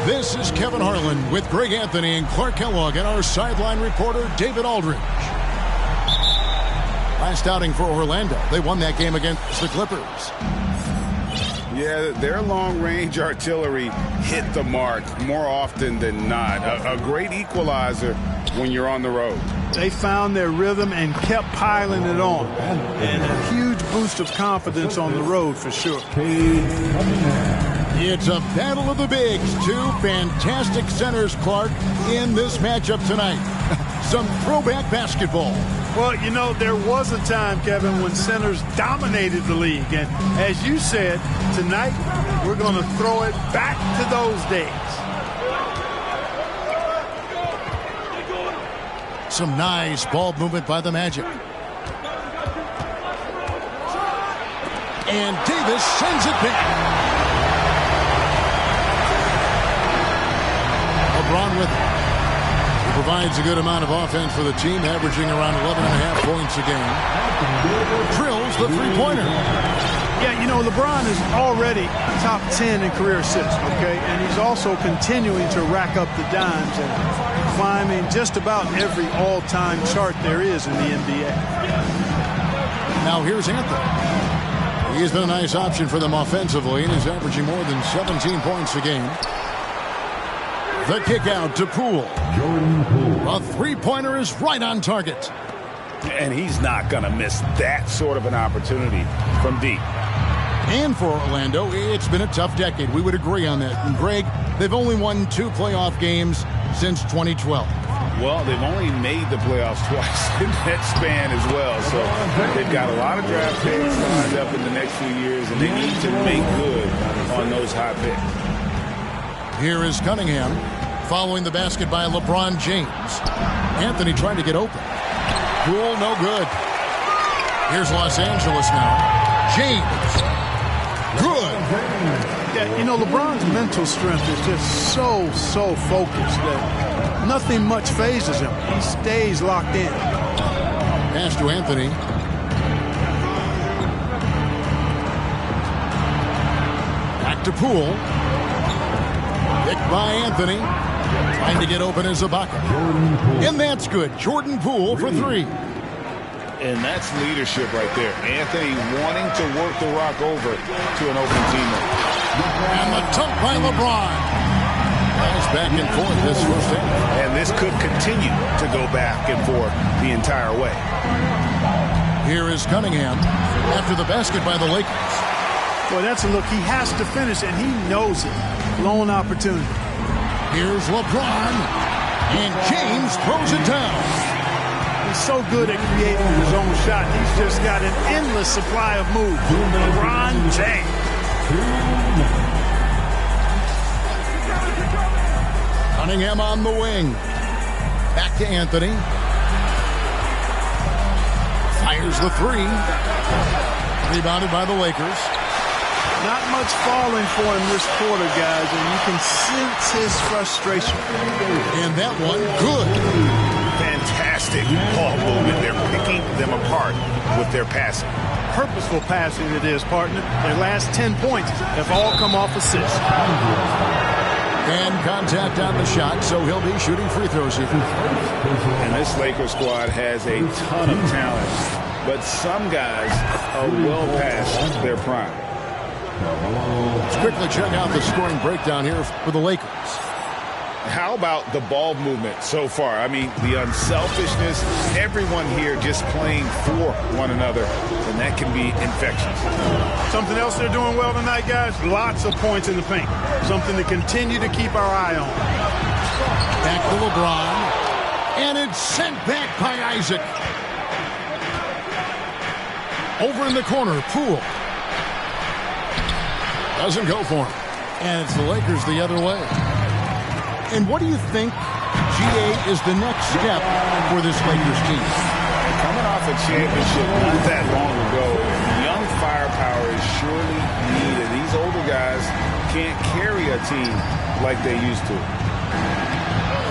This is Kevin Harlan with Greg Anthony and Clark Kellogg and our sideline reporter David Aldridge. Last outing for Orlando. They won that game against the Clippers. Yeah, their long-range artillery hit the mark more often than not. A great equalizer when you're on the road. They found their rhythm and kept piling it on. And a huge boost of confidence on the road for sure. It's a battle of the bigs. Two fantastic centers, Clark, in this matchup tonight. Some throwback basketball. Well, you know, there was a time, Kevin, when centers dominated the league. And as you said, tonight we're going to throw it back to those days. Some nice ball movement by the Magic. And Davis sends it back. LeBron with it. He provides a good amount of offense for the team, averaging around 11.5 points a game. Drills the three-pointer. Yeah, you know, LeBron is already top 10 in career assists, okay? And he's also continuing to rack up the dimes and climbing just about every all-time chart there is in the NBA. Now here's Anthony. He's been a nice option for them offensively and is averaging more than 17 points a game. The kick out to Poole. A three-pointer is right on target. And he's not going to miss that sort of an opportunity from deep. And for Orlando, it's been a tough decade. We would agree on that. And Greg, they've only won 2 playoff games since 2012. Well, they've only made the playoffs twice in that span as well. So they've got a lot of draft picks lined up in the next few years, and they need to make good on those high picks. Here is Cunningham following the basket by LeBron James. Anthony trying to get open. Poole, no good. Here's Los Angeles now. James. Good. Yeah, you know, LeBron's mental strength is just so focused that nothing much phases him. He stays locked in. Pass to Anthony. Back to Poole. Picked by Anthony. Trying to get open is Ibaka. And that's good. Jordan Poole for 3. And that's leadership right there. Anthony wanting to work the rock over to an open teammate. And the dunk by LeBron. Nice back and forth this first half. And this could continue to go back and forth the entire way. Here is Cunningham after the basket by the Lakers. Well, that's a look he has to finish, and he knows it. Lone opportunity. Here's LeBron. And James throws it down. He's so good at creating his own shot. He's just got an endless supply of moves. LeBron James. Cunningham on the wing. Back to Anthony. Fires the 3. Rebounded by the Lakers. Not much falling for him this quarter, guys, and you can sense his frustration. And that one, good. Fantastic ball movement. They're picking them apart with their passing. Purposeful passing it is, partner. Their last 10 points have all come off assists. And contact on the shot, so he'll be shooting free throws here. And this Lakers squad has a ton of talent, but some guys are well past their prime. Let's quickly check out the scoring breakdown here for the Lakers. How about the ball movement so far? I mean, the unselfishness, everyone here just playing for one another, and that can be infectious. Something else they're doing well tonight, guys, lots of points in the paint. Something to continue to keep our eye on. Back to LeBron, and it's sent back by Isaac. Over in the corner, Poole. Doesn't go for him. And it's the Lakers the other way. And what do you think, GA, is the next step for this Lakers team? Coming off a championship not that long ago, young firepower is surely needed. These older guys can't carry a team like they used to.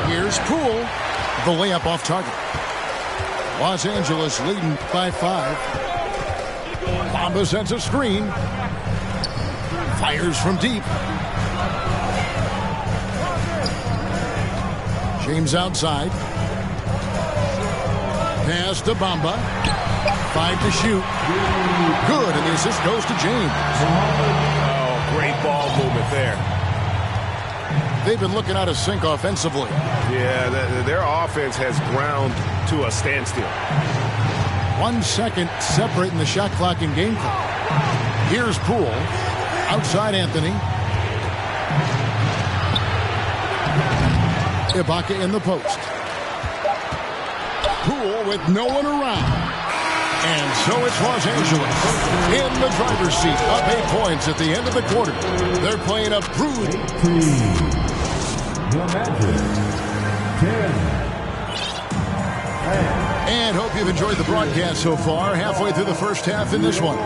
Here's Poole. The layup off target. Los Angeles leading by 5. Bamba sets a screen. Fires from deep. James outside. Pass to Bamba. 5 to shoot. Good, and the assist goes to James. Oh, great ball movement there. They've been looking out of sync offensively. Yeah, their offense has ground to a standstill. 1 second separating the shot clock and game clock. Here's Poole. Outside Anthony. Ibaka in the post. Poole with no one around. And so it's Los Angeles in the driver's seat, up 8 points at the end of the quarter. They're playing a brutal. And hope you've enjoyed the broadcast so far. Halfway through the first half in this one.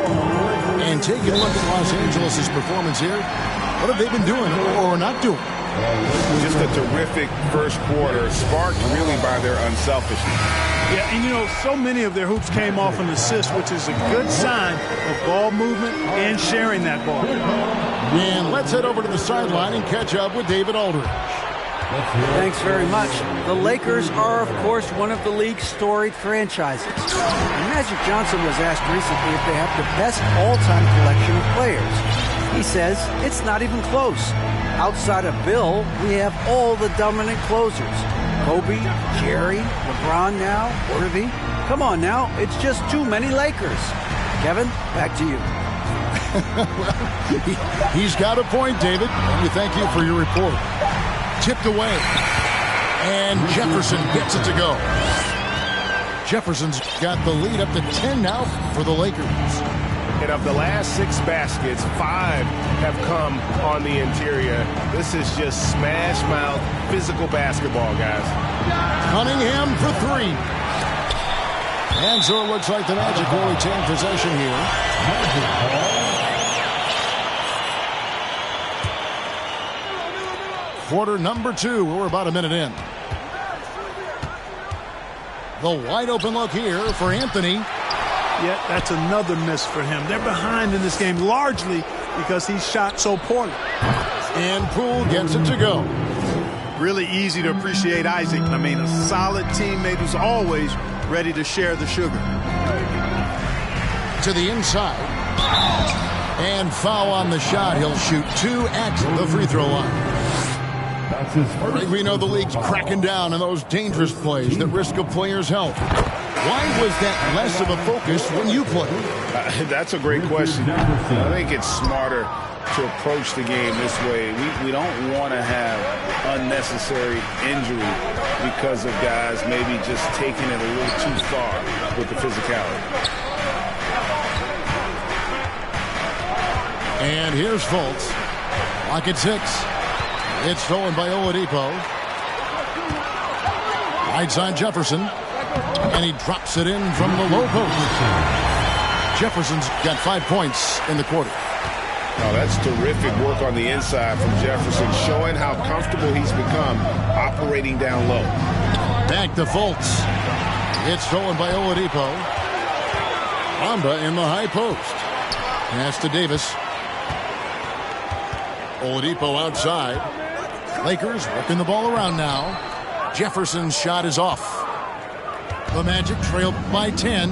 And taking a look at Los Angeles' performance here. What have they been doing or not doing? Just a terrific first quarter, sparked really by their unselfishness. Yeah, and you know, so many of their hoops came off an assist, which is a good sign of ball movement and sharing that ball. And let's head over to the sideline and catch up with David Aldridge. Thanks very much. The Lakers are, of course, one of the league's storied franchises. And Magic Johnson was asked recently if they have the best all-time collection of players. He says it's not even close. Outside of Bill, we have all the dominant closers. Kobe, Jerry, LeBron now, Worthy. Come on now, it's just too many Lakers. Kevin, back to you. Well, he's got a point, David. And we thank you for your report. Tipped away. And Jefferson gets it to go. Jefferson's got the lead up to 10 now for the Lakers. And of the last 6 baskets, 5 have come on the interior. This is just smash mouth physical basketball, guys. Cunningham for 3. And so it looks like the Magic will retain possession here. Quarter number 2. We're about a minute in. The wide open look here for Anthony. Yeah, that's another miss for him. They're behind in this game largely because he shot so poorly. And Poole gets it to go. Really easy to appreciate Isaac. I mean, a solid teammate who's always ready to share the sugar. To the inside. And foul on the shot. He'll shoot 2 at the free throw line. We know the league's cracking down on those dangerous plays that risk a player's health. Why was that less of a focus when you played? That's a great question. I think it's smarter to approach the game this way. We don't want to have unnecessary injury because of guys maybe just taking it a little too far with the physicality. And here's Fultz. Lock at 6. It's stolen by Oladipo. Right side Jefferson. And he drops it in from the low post. Jefferson's got 5 points in the quarter. Oh, that's terrific work on the inside from Jefferson, showing how comfortable he's become operating down low. Back to Fultz. It's stolen by Oladipo. Bamba in the high post. Pass to Davis. Oladipo outside. Lakers working the ball around now. Jefferson's shot is off. The Magic trail by 10.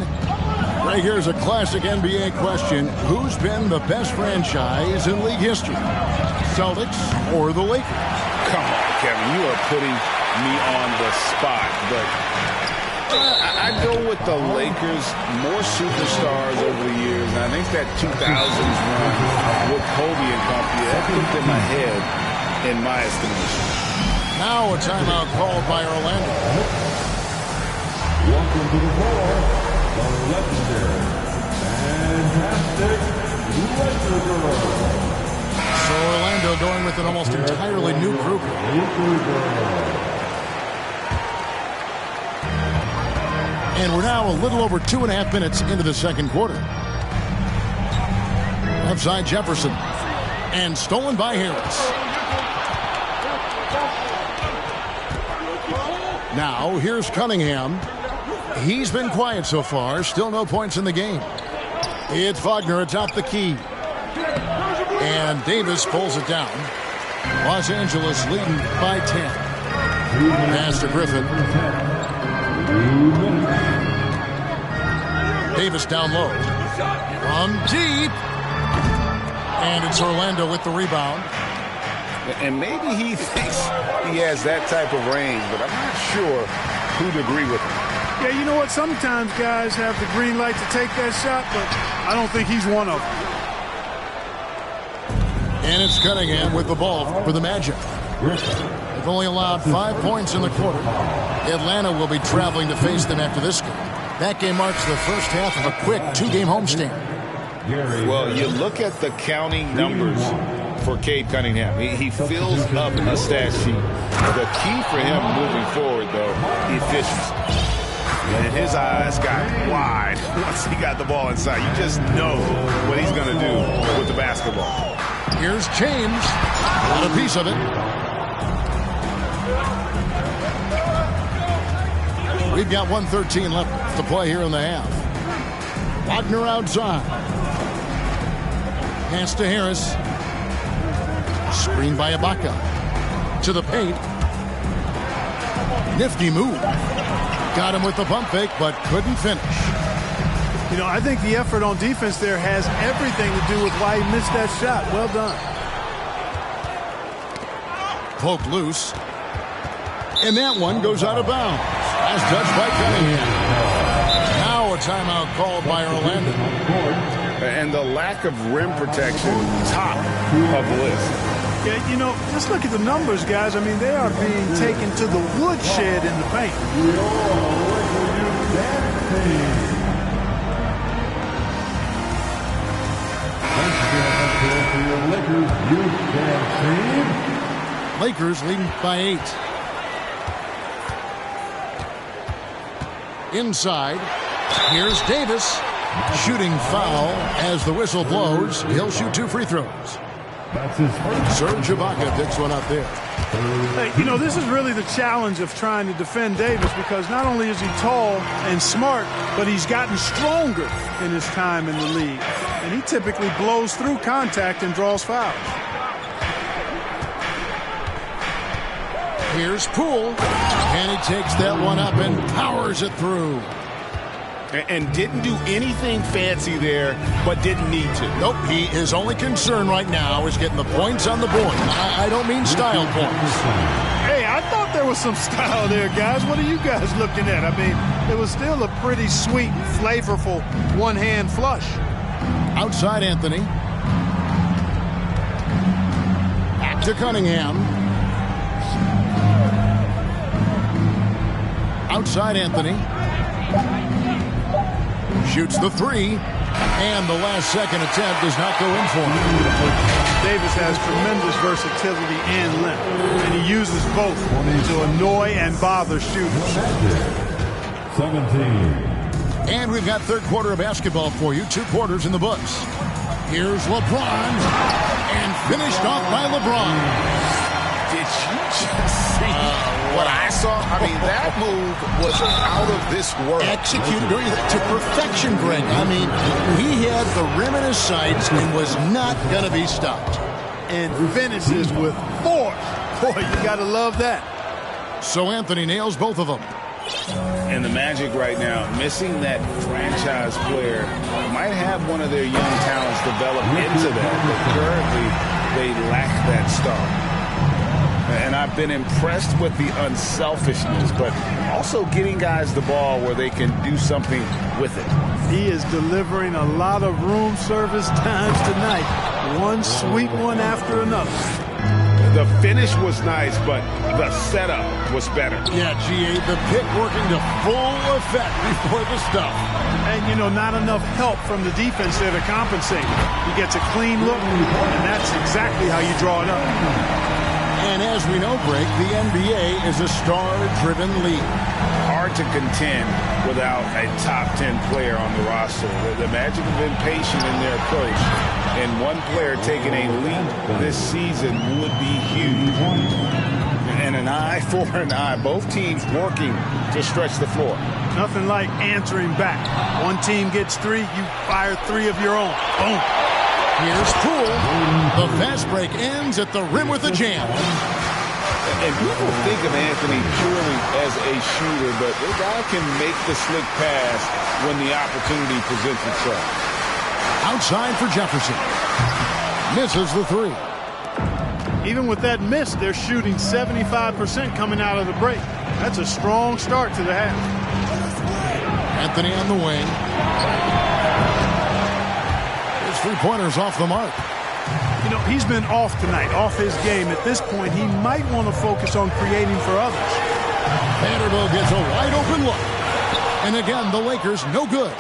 Right here's a classic NBA question. Who's been the best franchise in league history? Celtics or the Lakers? Come on, Kevin. You are putting me on the spot. But I'd go with the Lakers. More superstars over the years. And I think that 2000s run with Kobe and company, that put them ahead in my estimation. Now a timeout called by Orlando. Welcome to the floor, the legendary, fantastic Lakers. So Orlando going with an almost entirely new group. And we're now a little over 2.5 minutes into the second quarter. Left side Jefferson. And stolen by Harris. Now here's Cunningham. He's been quiet so far. Still no points in the game. It's Wagner atop the key. And Davis pulls it down. Los Angeles leading by 10. Pass to Griffin. Davis down low. From deep. And it's Orlando with the rebound. And maybe he thinks he has that type of range, but I'm not sure who'd agree with him. Yeah, you know what? Sometimes guys have the green light to take that shot, but I don't think he's one of them. And it's Cunningham with the ball for the Magic. They've only allowed 5 points in the quarter. Atlanta will be traveling to face them after this game. That game marks the first half of a quick 2-game homestand. Well, you look at the counting numbers for Cade Cunningham. He fills up a stat sheet. The key for him moving forward, though, efficiency. And his eyes got wide once he got the ball inside. You just know what he's going to do with the basketball. Here's James. Got a piece of it. We've got 1:13 left to play here in the half. Wagner outside. Pass to Harris. Screen by Ibaka. To the paint. Nifty move. Got him with the pump fake, but couldn't finish. You know, I think the effort on defense there has everything to do with why he missed that shot. Well done. Poked loose. And that one goes out of bounds. As touched by Cunningham. Now a timeout called by Orlando. And the lack of rim protection, top of the list. Yeah, you know, just look at the numbers, guys. I mean, they are being taken to the woodshed in the paint. Lakers leading by 8. Inside, here's Davis. Shooting foul as the whistle blows. He'll shoot 2 free throws. Serge Ibaka picks one up there. Hey, you know, this is really the challenge of trying to defend Davis, because not only is he tall and smart, but he's gotten stronger in his time in the league. And he typically blows through contact and draws fouls. Here's Poole. And he takes that one up and powers it through. And didn't do anything fancy there, but didn't need to. Nope, his only concern right now is getting the points on the board. I don't mean style points. Hey, I thought there was some style there, guys. What are you guys looking at? I mean, it was still a pretty sweet, flavorful one-hand flush. Outside Anthony. Back to Cunningham. Outside Anthony. Shoots the 3, and the last second attempt does not go in for him. Davis has tremendous versatility and length, and he uses both to annoy and bother shooters. 17. And we've got third quarter of basketball for you. 2 quarters in the books. Here's LeBron, and finished off by LeBron. Did you just see what I saw? I mean, that move was out of this world. Executed to perfection, Greg. I mean, he had the rim in his sights and was not going to be stopped. And finishes with force. Boy, you got to love that. So Anthony nails both of them. And the Magic right now, missing that franchise player, might have one of their young talents develop into that, but currently they lack that star. And I've been impressed with the unselfishness, but also getting guys the ball where they can do something with it. He is delivering a lot of room service times tonight. One sweet one after another. The finish was nice, but the setup was better. Yeah, GA, the pick working to full effect before the stuff. And, you know, not enough help from the defense there to compensate. He gets a clean look, and that's exactly how you draw it up. And as we know, Greg, the NBA is a star-driven league. Hard to contend without a top 10 player on the roster. The Magic have been patient in their approach, and one player taking a leap this season would be huge. And an eye for an eye. Both teams working to stretch the floor. Nothing like answering back. One team gets 3, you fire 3 of your own. Boom. Here's Poole. The fast break ends at the rim with a jam. And people think of Anthony purely as a shooter, but the guy can make the slick pass when the opportunity presents itself. Outside for Jefferson. Misses the three. Even with that miss, they're shooting 75% coming out of the break. That's a strong start to the half. Anthony on the wing. His three-pointer's off the mark. You know, he's been off tonight, off his game. At this point, he might want to focus on creating for others. Vanderbilt gets a wide-open look. And again, the Lakers no good.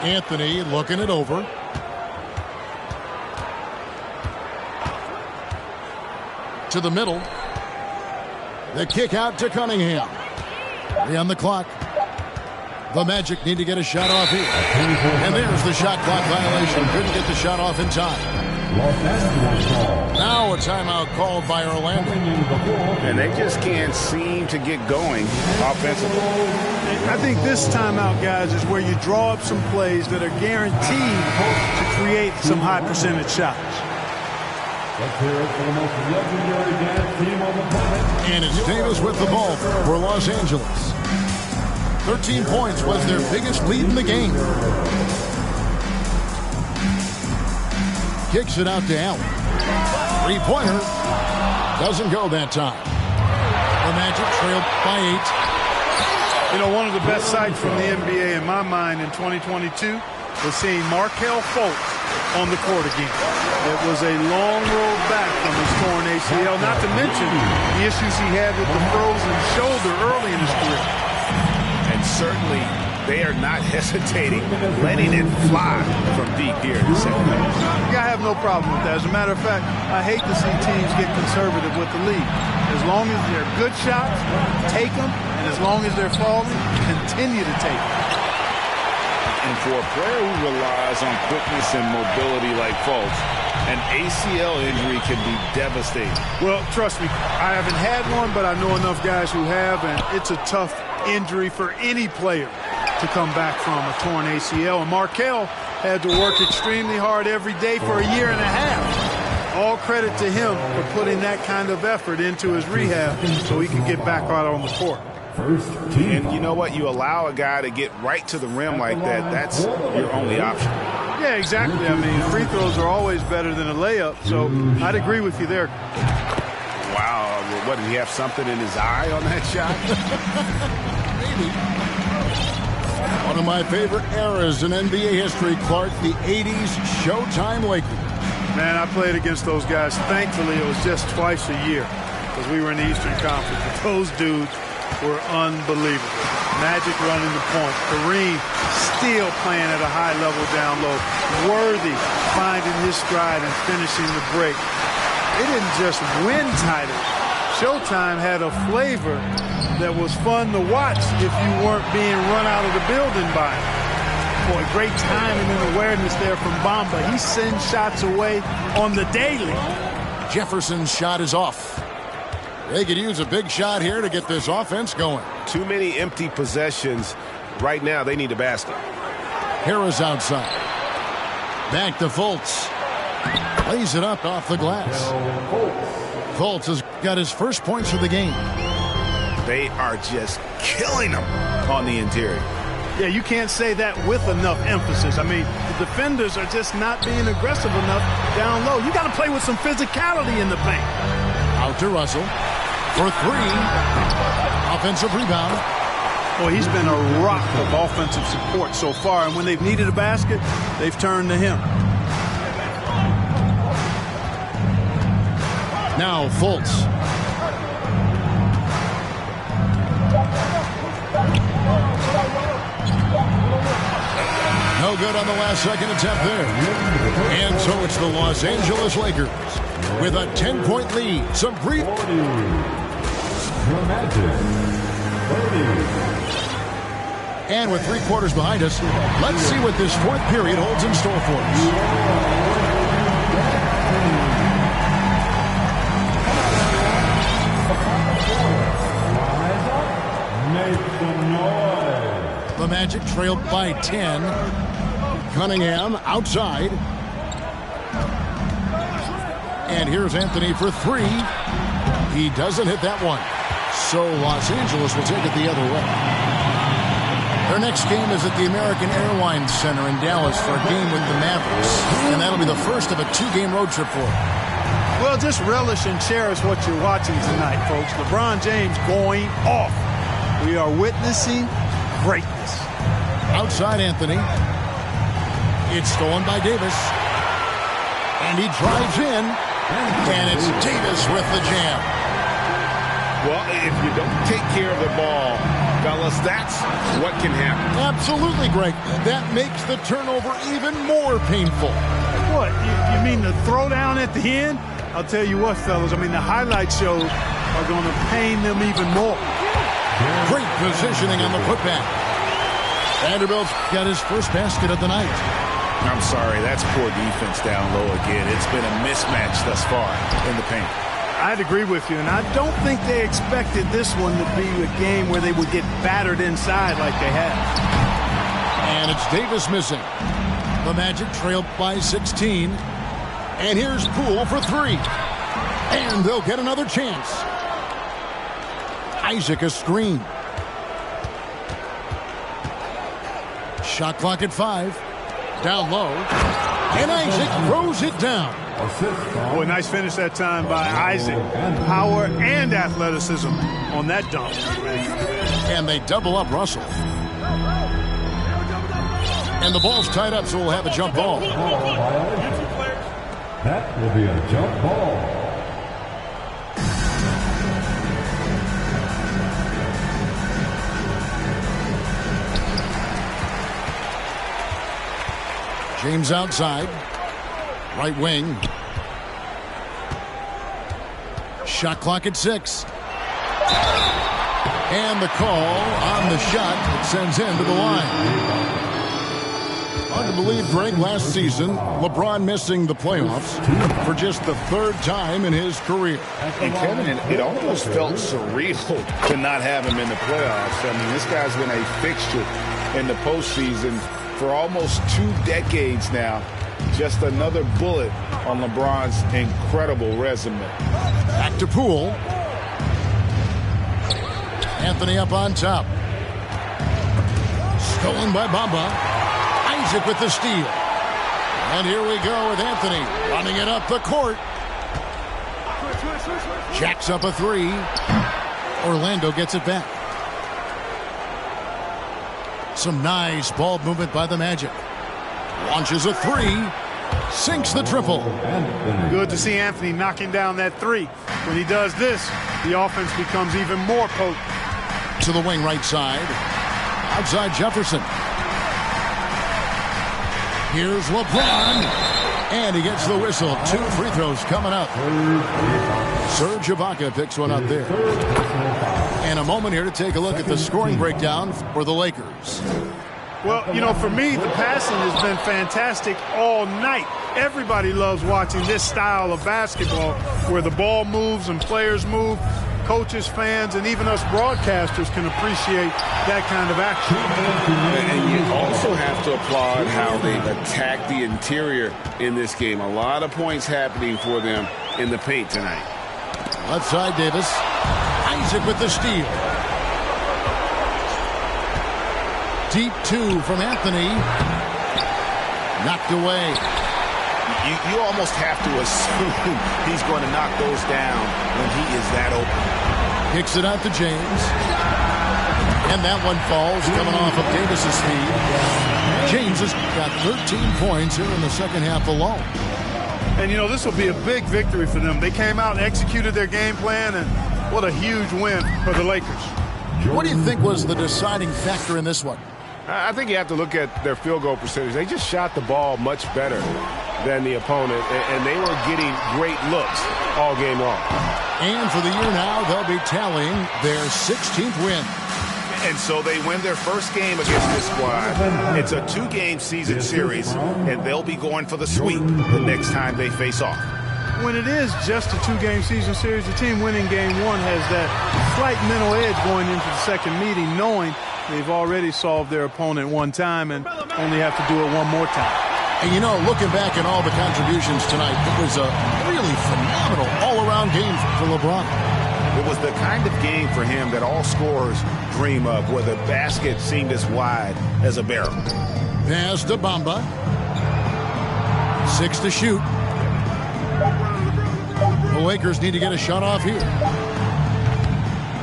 Anthony looking it over. To the middle. The kick out to Cunningham. 3 on the clock. The Magic need to get a shot off here. And there's the shot clock violation. Couldn't get the shot off in time. Now a timeout called by Orlando. And they just can't seem to get going offensively. I think this timeout, guys, is where you draw up some plays that are guaranteed to create some high percentage shots. Let's hear it for the most legendary dance team on the planet. And it's Davis with the ball for Los Angeles. 13 points was their biggest lead in the game. Kicks it out to Allen. Three-pointer. Doesn't go that time. The Magic trailed by 8. You know, one of the best sights from the NBA in my mind in 2022 was seeing Markelle Fultz on the court again. It was a long road back from his torn ACL, not to mention the issues he had with the frozen shoulder early in his career. And certainly they are not hesitating, letting it fly from deep here in the second half. Yeah, I have no problem with that. As a matter of fact, I hate to see teams get conservative with the lead. As long as they're good shots, take them. And as long as they're falling, continue to take them. And for a player who relies on quickness and mobility like Fultz, an ACL injury can be devastating. Well, trust me, I haven't had one, but I know enough guys who have, and it's a tough injury for any player to come back from a torn ACL. And Markelle had to work extremely hard every day for a year and a half. All credit to him for putting that kind of effort into his rehab so he could get back out on the court. And you know what? You allow a guy to get right to the rim like that, that's your only option. Yeah, exactly. I mean, free throws are always better than a layup, so I'd agree with you there. Wow. What, did he have something in his eye on that shot? Maybe. One of my favorite eras in NBA history, Clark, the 80s Showtime Lakers. Man, I played against those guys. Thankfully, it was just twice a year because we were in the Eastern Conference. But those dudes were unbelievable. Magic running the point. Kareem still playing at a high level down low. Worthy finding his stride and finishing the break. They didn't just win titles. Showtime had a flavor that was fun to watch if you weren't being run out of the building by it. Boy, great timing and awareness there from Bamba. He sends shots away on the daily. Jefferson's shot is off. They could use a big shot here to get this offense going. Too many empty possessions. Right now, they need a basket. Harris outside. Back to Fultz. Lays it up off the glass. Fultz has got his first points of the game. They are just killing them on the interior. Yeah, you can't say that with enough emphasis. I mean, the defenders are just not being aggressive enough down low. You got to play with some physicality in the paint. Out to Russell for 3. Offensive rebound. Boy, he's been a rock of offensive support so far, and when they've needed a basket, they've turned to him. Now Fultz. No good on the last second attempt there. And so it's the Los Angeles Lakers with a 10-point lead. Some brief. And with 3 quarters behind us, let's see what this 4th period holds in store for us. The Magic trailed by 10. Cunningham outside. And here's Anthony for three. He doesn't hit that one. So Los Angeles will take it the other way. Their next game is at the American Airlines Center in Dallas for a game with the Mavericks. And that'll be the first of a two-game road trip for them. Well, just relish and cherish what you're watching tonight, folks. LeBron James going off. We are witnessing greatness. Outside Anthony. It's stolen by Davis. And he drives in. And it's Davis with the jam. Well, if you don't take care of the ball, fellas, that's what can happen. Absolutely, Greg. That makes the turnover even more painful. What? You mean the throwdown at the end? I'll tell you what, fellas. I mean, the highlight shows are going to pain them even more. Great positioning on the putback. Vanderbilt's got his first basket of the night. I'm sorry, that's poor defense down low again. It's been a mismatch thus far in the paint. I'd agree with you, and I don't think they expected this one to be a game where they would get battered inside like they have. And it's Davis missing. The Magic trail by 16. And here's Poole for three. And they'll get another chance. Isaac a screen. Shot clock at 5. Down low. And Isaac throws it down. Boy, nice finish that time by Isaac. Power and athleticism on that dunk. And they double up Russell. And the ball's tied up, so we'll have a jump ball. That will be a jump ball. James outside. Right wing. Shot clock at 6. And the call on the shot that sends him to the line. Hard to believe, Greg, last season, LeBron missing the playoffs for just the third time in his career. And Kevin, it almost felt surreal to not have him in the playoffs. I mean, this guy's been a fixture in the postseason for almost 2 decades now. Just another bullet on LeBron's incredible resume. Back to Poole. Anthony up on top. Stolen by Bamba. Isaac with the steal. And here we go with Anthony running it up the court. Jacks up a 3. Orlando gets it back. Some nice ball movement by the Magic. Launches a 3. Sinks the triple. Good to see Anthony knocking down that 3. When he does this, the offense becomes even more potent. To the wing right side. Outside Jefferson. Here's LeBron. And he gets the whistle. 2 free throws coming up. Serge Ibaka picks one up there. And a moment here to take a look at the scoring breakdown for the Lakers. Well, you know, for me, the passing has been fantastic all night. Everybody loves watching this style of basketball where the ball moves and players move. Coaches, fans, and even us broadcasters can appreciate that kind of action. And you also have to applaud how they've attacked the interior in this game. A lot of points happening for them in the paint tonight. Left side, Davis. Isaac with the steal. Deep 2 from Anthony. Knocked away. You almost have to assume he's going to knock those down when he is that open. Kicks it out to James. And that one falls, coming off of Davis's feed. James has got 13 points here in the second half alone. And, you know, this will be a big victory for them. They came out and executed their game plan, and what a huge win for the Lakers. What do you think was the deciding factor in this one? I think you have to look at their field goal percentage. They just shot the ball much better than the opponent, and they were getting great looks all game long. And for the year now, they'll be tallying their 16th win. And so they win their first game against this squad. It's a 2-game season series, and they'll be going for the sweep the next time they face off. When it is just a 2-game season series, the team winning game 1 has that slight mental edge going into the second meeting, knowing They've already solved their opponent one time and only have to do it one more time. And, you know, looking back at all the contributions tonight, it was a really phenomenal all-around game for LeBron. It was the kind of game for him that all scorers dream of, where the basket seemed as wide as a barrel. Pass to Bamba. 6 to shoot. The Lakers need to get a shot off here.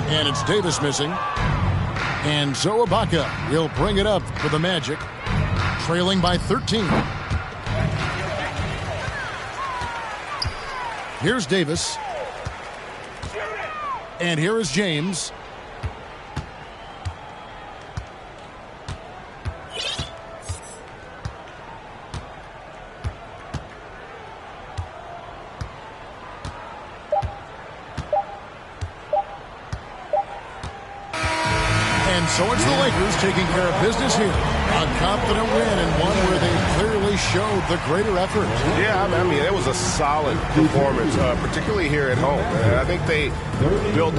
And it's Davis missing. And so Ibaka will bring it up for the Magic, trailing by 13. Here's Davis. And here is James. And so it's the Lakers taking care of business here. A confident win and one where they clearly showed the greater effort. Yeah, I mean, it was a solid performance, particularly here at home. I think they built